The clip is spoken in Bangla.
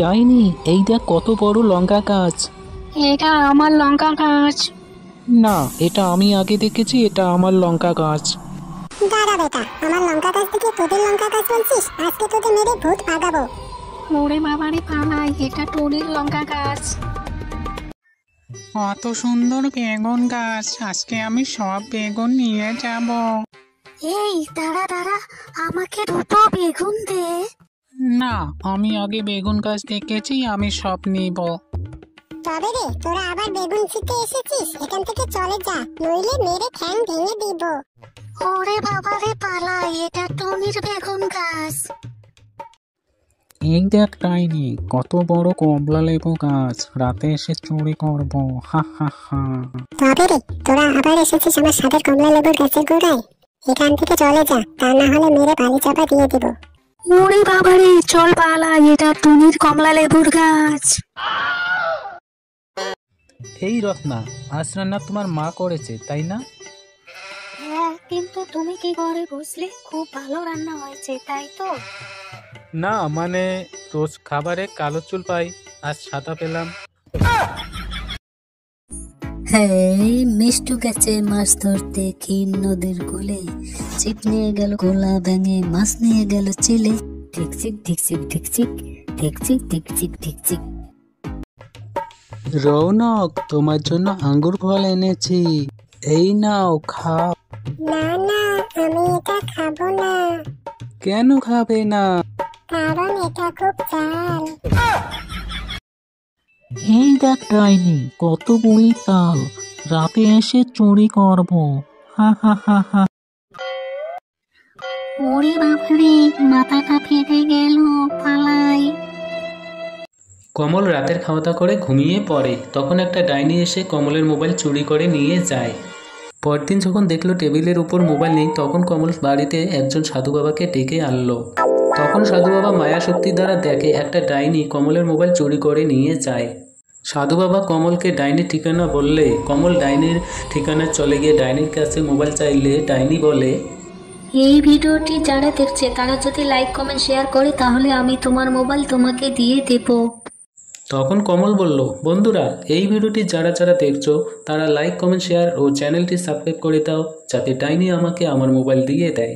ডাইনি, এই দেখ কত বড় লঙ্কা গাছ। এটা আমার লঙ্কা গাছ। না, এটা আমি আগে দেখেছি, এটা আমার লঙ্কা গাছ। দাঁড়া বেটা, আমার লঙ্কা গাছ থেকে তোদের লঙ্কা গাছ বলছিস? আজকে তোদের মেরে ভূত ভাগাবো। ওরে বাবারে পালাই, এটা টুনির লঙ্কা গাছ। কত সুন্দর বেগুন গাছ, আজকে আমি সব বেগুন নিয়ে যাব। এই দাঁড়া দাঁড়া, আমাকে দুটো বেগুন দে। না, আমি আগে বেগুন গাছ দেখেছি, আমি সব নিব। তবে রে, তোরা আবার বেগুন ছিঁড়তে এসেছিস? এখান থেকে চলে যা, নইলে মেরে ঠ্যাং ভেঙে দিব। ওরে বাবারে পালাই, এটা টুনির বেগুন গাছ। এই দেখ ডাইনি, কত বড় কমলা লেবু গাছ, রাতে এসে চুরি করব। হা হা হা। তবে রে, তোরা আবার এসেছিস আমার সাথে কমলা লেবুর গাছের গোড়ায়? এখান থেকে চলে যা, তা না হলে মেরে বালি চাপা দিয়ে দিব। ওরে বাবারে, চল পালাই, এটা টুনির কমলা লেবুর গাছ। এই রত্না, আজ রান্না তোমার মা করেছে তাই না? হ্যাঁ, কিন্তু তুমি কি করে বুঝলে? খুব ভালো রান্না হয়েছে, তাই তো? না মানে, রোজ খাবারে কালো চুল পাই, আজ সাদা পেলাম। হ্যাঁ, মিষ্টু গেছে মাছ ধরতে ক্ষীর নদীর কূলে, ছিপ নিয়ে গেল গোলা ভেঙে, মাছ নিয়ে গেল চিলে। ঢিকচিক ঢিকচিক ঢিকচিক, ঢিকচিক ঢিকচিক ঢিকচিক। রৌনক, তোমার জন্য আঙ্গুর ফল এনেছি, এই নাও খাও। না না, আমি এটা খাবো না। কেন খাবে না? কারণ এটা খুব ঝাল। এই দেখ ডাইনি, কত বুড়ি তাল, রাতে এসে চুরি করব। হা হা হা হা। ওরে বাবারে, মাথাটা ফেটে গেল, পালাই। কমল রাতের খাওয়া দাওয়া করে ঘুমিয়ে পড়ে। তখন একটা ডাইনি এসে কমলের মোবাইল চুরি করে নিয়ে যায়। পরদিন যখন দেখলো টেবিলের উপর মোবাইল নেই, তখন কমল বাড়িতে একজন সাধু বাবাকে ডেকে আনলো। তখন সাধু বাবা মায়া শক্তি দ্বারা দেখে একটা ডাইনি কমলের মোবাইল চুরি করে নিয়ে যায়। সাধু বাবা কমলকে ডাইনির ঠিকানা বললে কমল ডাইনির ঠিকানা চলে গিয়ে ডাইনির কাছে মোবাইল চাইলে ডাইনি বলে, এই ভিডিওটি যারা দেখছে তারা যদি লাইক কমেন্ট শেয়ার করে তাহলে আমি তোমার মোবাইল তোমাকে দিয়ে দেব। তখন কমল বলল, বন্ধুরা, এই ভিডিওটি যারা যারা দেখছো তারা লাইক কমেন্ট শেয়ার ও চ্যানেলটি সাবস্ক্রাইব করে দাও, যাতে ডাইনি আমাকে আমার মোবাইল দিয়ে দেয়।